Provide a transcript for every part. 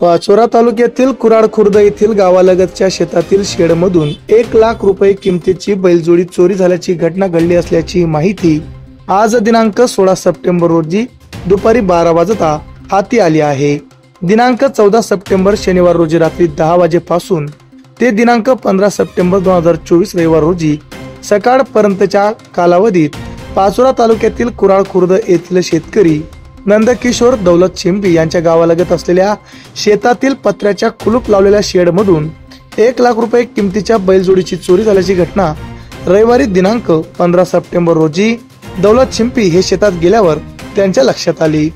पाचोरा तालुक्यातील कुराड खुर्द येथील गावालगतच्या शेतातील शेडमधून 1 लाख रुपये किमतीची बैलजोडी चोरी झाल्याची घटना घडली असल्याची माहिती आज दिनांक 16 सप्टेंबर रोजी दुपारी 12 वाजता हाती आली आहे। दिनांक 14 सप्टेंबर शनिवार रोजी रात्री 10 वाजेपासून ते दिनांक 15 सप्टेंबर 2024 रविवार रोजी सकाळपर्यंतच्या कालावधीत पाचोरा तालुक्यातील कुराड खुर्द येथील शेतकरी नंदकिशोर दौलत चिंपी यांच्या गावालगत असलेल्या शेतातील पत्र्याच्या कुलूप लावलेल्या शेडमधून 1 लाख रुपये किमतीच्या बैलजोडीची चोरी झाल्याची घटना रविवारी दिनांक 15 सप्टेंबर रोजी दौलत चिंपी हे शेतात गेल्यावर त्यांच्या लक्षात आली।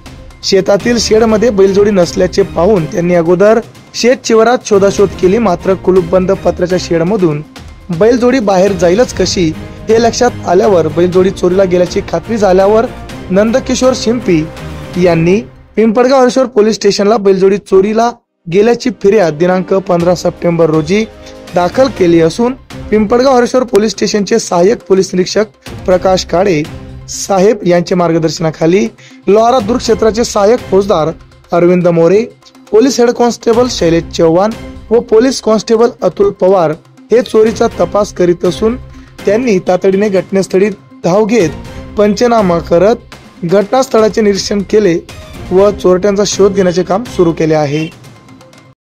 शेतातील शेडमध्ये बैलजोडी नसल्याचे पाहून त्यांनी अगोदर शेत शिवारात शोधाशोध केली, मात्र कुलूपबंद पत्र्याच्या शेडमधून बैलजोडी बाहेर जाईलच कशी हे लक्षात आल्यावर बैलजोडी चोरीला गेल्याची खात्री झाल्यावर नंदकिशोर चिंपी यांनी पिंपळगाव हरेश्वर पोलीस स्टेशनला बैलजोडी चोरीला गेल्याची फिर्याद दिनांक 15 सप्टेंबर रोजी दाखल केली असून पिंपळगाव हरेश्वर पोलीस स्टेशनचे सहाय्यक पोलीस निरीक्षक प्रकाश काळे साहेब यांच्या मार्गदर्शनाखाली लोहारा दुर्ग क्षेत्राचे सहाय्यक फौजदार Arvind More, police head constable Shailesh Chavan व पोलीस कॉन्स्टेबल अतुल पवार हे चोरीचा तपास करीत असून त्यांनी तातडीने घटनास्थळी धाव घेत पंचनामा करत घटनास्थळाचे निरीक्षण केले व चोरट्यांचा शोध घेण्याचे काम सुरू केले आहे।